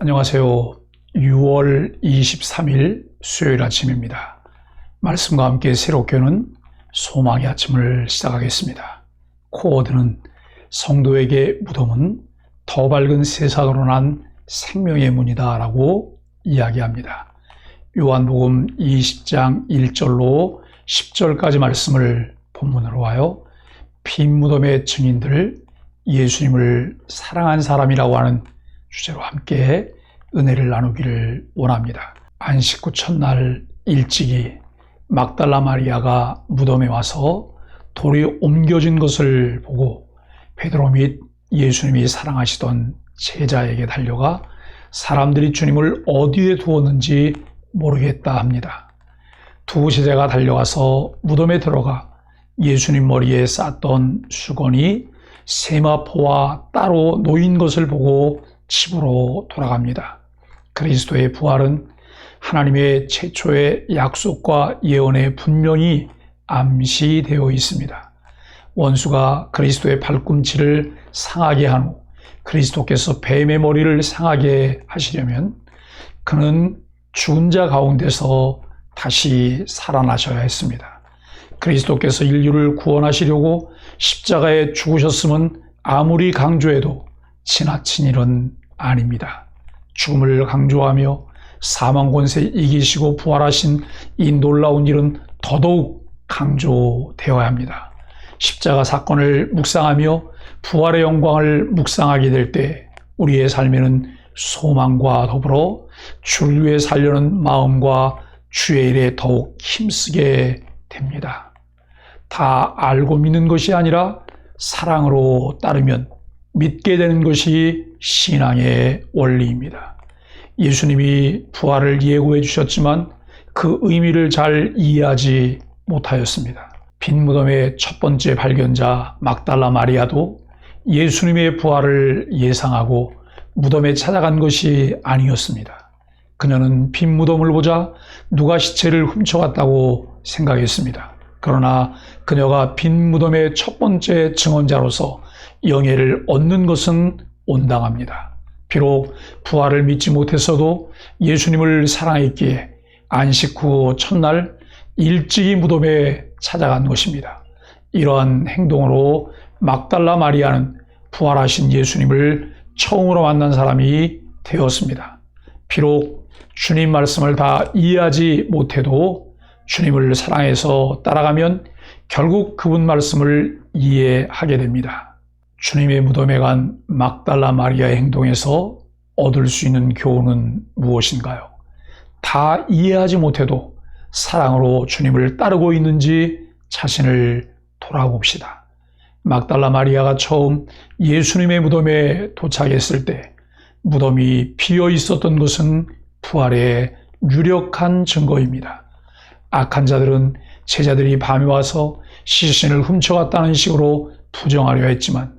안녕하세요. 6월 23일 수요일 아침입니다. 말씀과 함께 새롭게 오는 소망의 아침을 시작하겠습니다. 코어드는 성도에게 무덤은 더 밝은 세상으로 난 생명의 문이다 라고 이야기합니다. 요한복음 20장 1절로 10절까지 말씀을 본문으로 하여 빈 무덤의 증인들, 예수님을 사랑한 사람이라고 하는 주제로 함께 은혜를 나누기를 원합니다. 안식 후 첫날 일찍이 막달라 마리아가 무덤에 와서 돌이 옮겨진 것을 보고 베드로 및 예수님이 사랑하시던 제자에게 달려가 사람들이 주님을 어디에 두었는지 모르겠다 합니다. 두 제자가 달려가서 무덤에 들어가 예수님 머리에 쌌던 수건이 세마포와 따로 놓인 것을 보고 집으로 돌아갑니다. 그리스도의 부활은 하나님의 최초의 약속과 예언에 분명히 암시되어 있습니다. 원수가 그리스도의 발꿈치를 상하게 한 후 그리스도께서 뱀의 머리를 상하게 하시려면 그는 죽은 자 가운데서 다시 살아나셔야 했습니다. 그리스도께서 인류를 구원하시려고 십자가에 죽으셨음은 아무리 강조해도 지나친 일은 아닙니다. 죽음을 강조하며 사망 권세 이기시고 부활하신 이 놀라운 일은 더더욱 강조되어야 합니다. 십자가 사건을 묵상하며 부활의 영광을 묵상하게 될 때 우리의 삶에는 소망과 더불어 주를 위해 살려는 마음과 주의 일에 더욱 힘쓰게 됩니다. 다 알고 믿는 것이 아니라 사랑으로 따르면 믿게 되는 것이 신앙의 원리입니다. 예수님이 부활을 예고해 주셨지만 그 의미를 잘 이해하지 못하였습니다. 빈 무덤의 첫 번째 발견자 막달라 마리아도 예수님의 부활을 예상하고 무덤에 찾아간 것이 아니었습니다. 그녀는 빈 무덤을 보자 누가 시체를 훔쳐갔다고 생각했습니다. 그러나 그녀가 빈 무덤의 첫 번째 증언자로서 영예를 얻는 것은 온당합니다. 비록 부활을 믿지 못했어도 예수님을 사랑했기에 안식 후 첫날 일찍이 무덤에 찾아간 것입니다. 이러한 행동으로 막달라 마리아는 부활하신 예수님을 처음으로 만난 사람이 되었습니다. 비록 주님 말씀을 다 이해하지 못해도 주님을 사랑해서 따라가면 결국 그분 말씀을 이해하게 됩니다. 주님의 무덤에 간 막달라 마리아의 행동에서 얻을 수 있는 교훈은 무엇인가요? 다 이해하지 못해도 사랑으로 주님을 따르고 있는지 자신을 돌아봅시다. 막달라 마리아가 처음 예수님의 무덤에 도착했을 때 무덤이 비어 있었던 것은 부활의 유력한 증거입니다. 악한 자들은 제자들이 밤에 와서 시신을 훔쳐갔다는 식으로 부정하려 했지만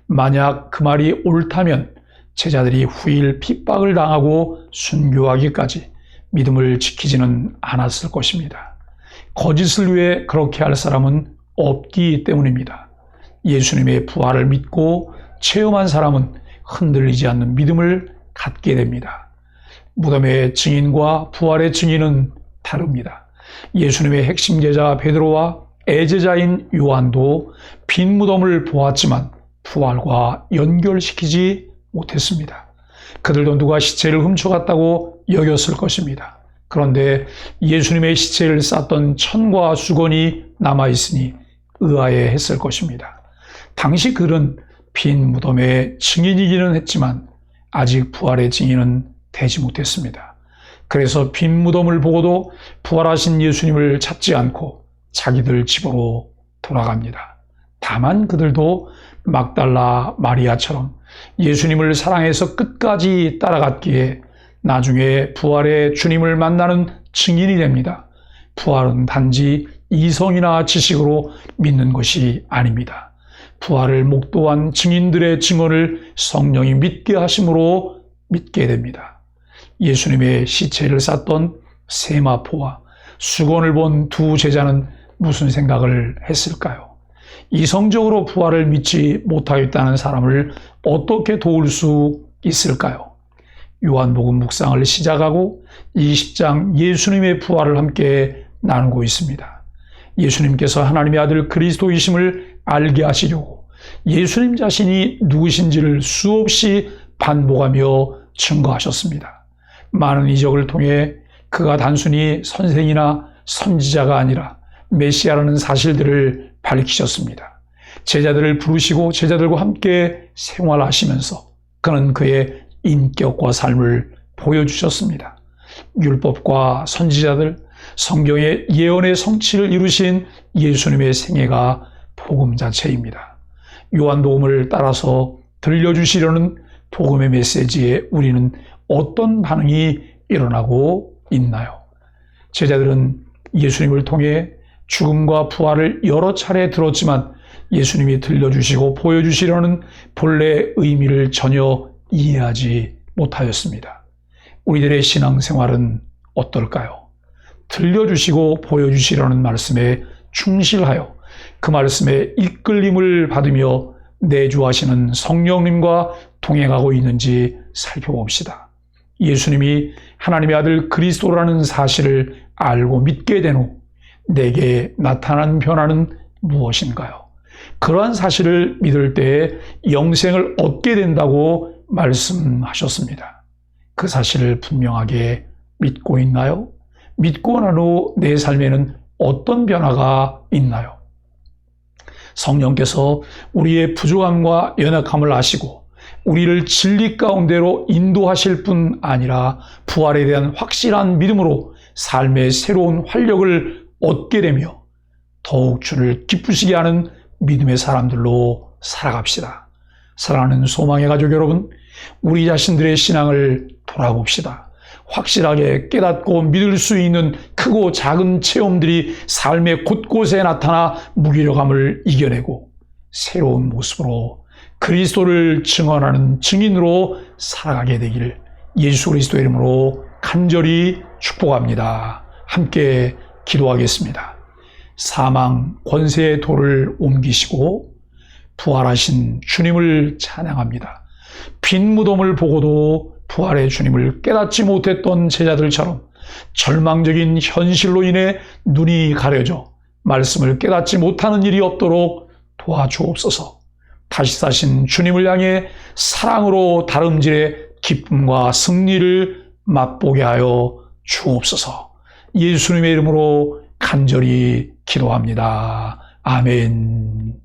만약 그 말이 옳다면 제자들이 후일 핍박을 당하고 순교하기까지 믿음을 지키지는 않았을 것입니다. 거짓을 위해 그렇게 할 사람은 없기 때문입니다. 예수님의 부활을 믿고 체험한 사람은 흔들리지 않는 믿음을 갖게 됩니다. 무덤의 증인과 부활의 증인은 다릅니다. 예수님의 핵심 제자 베드로와 애제자인 요한도 빈 무덤을 보았지만 부활과 연결시키지 못했습니다. 그들도 누가 시체를 훔쳐갔다고 여겼을 것입니다. 그런데 예수님의 시체를 쌌던 천과 수건이 남아있으니 의아해했을 것입니다. 당시 그들은 빈 무덤의 증인이기는 했지만 아직 부활의 증인은 되지 못했습니다. 그래서 빈 무덤을 보고도 부활하신 예수님을 찾지 않고 자기들 집으로 돌아갑니다. 다만 그들도 막달라 마리아처럼 예수님을 사랑해서 끝까지 따라갔기에 나중에 부활의 주님을 만나는 증인이 됩니다. 부활은 단지 이성이나 지식으로 믿는 것이 아닙니다. 부활을 목도한 증인들의 증언을 성령이 믿게 하심으로 믿게 됩니다. 예수님의 시체를 쌌던 세마포와 수건을 본 두 제자는 무슨 생각을 했을까요? 이성적으로 부활을 믿지 못하겠다는 사람을 어떻게 도울 수 있을까요? 요한복음 묵상을 시작하고 20장 예수님의 부활을 함께 나누고 있습니다. 예수님께서 하나님의 아들 그리스도이심을 알게 하시려고 예수님 자신이 누구신지를 수없이 반복하며 증거하셨습니다. 많은 이적을 통해 그가 단순히 선생이나 선지자가 아니라 메시아라는 사실들을 밝히셨습니다. 제자들을 부르시고 제자들과 함께 생활하시면서 그는 그의 인격과 삶을 보여주셨습니다. 율법과 선지자들, 성경의 예언의 성취를 이루신 예수님의 생애가 복음 자체입니다. 요한복음을 따라서 들려주시려는 복음의 메시지에 우리는 어떤 반응이 일어나고 있나요? 제자들은 예수님을 통해 죽음과 부활을 여러 차례 들었지만 예수님이 들려주시고 보여주시려는 본래의 의미를 전혀 이해하지 못하였습니다. 우리들의 신앙생활은 어떨까요? 들려주시고 보여주시려는 말씀에 충실하여 그 말씀에 이끌림을 받으며 내주하시는 성령님과 동행하고 있는지 살펴봅시다. 예수님이 하나님의 아들 그리스도라는 사실을 알고 믿게 된 후 내게 나타난 변화는 무엇인가요? 그러한 사실을 믿을 때에 영생을 얻게 된다고 말씀하셨습니다. 그 사실을 분명하게 믿고 있나요? 믿고 난 후 내 삶에는 어떤 변화가 있나요? 성령께서 우리의 부족함과 연약함을 아시고 우리를 진리 가운데로 인도하실 뿐 아니라 부활에 대한 확실한 믿음으로 삶의 새로운 활력을 얻게 되며 더욱 주를 기쁘시게 하는 믿음의 사람들로 살아갑시다. 사랑하는 소망의 가족 여러분, 우리 자신들의 신앙을 돌아봅시다. 확실하게 깨닫고 믿을 수 있는 크고 작은 체험들이 삶의 곳곳에 나타나 무기력함을 이겨내고 새로운 모습으로 그리스도를 증언하는 증인으로 살아가게 되기를 예수 그리스도의 이름으로 간절히 축복합니다. 함께 기도하겠습니다. 사망 권세의 돌을 옮기시고 부활하신 주님을 찬양합니다. 빈 무덤을 보고도 부활의 주님을 깨닫지 못했던 제자들처럼 절망적인 현실로 인해 눈이 가려져 말씀을 깨닫지 못하는 일이 없도록 도와주옵소서. 다시 사신 주님을 향해 사랑으로 다름질의 기쁨과 승리를 맛보게 하여 주옵소서. 예수님의 이름으로 간절히 기도합니다. 아멘.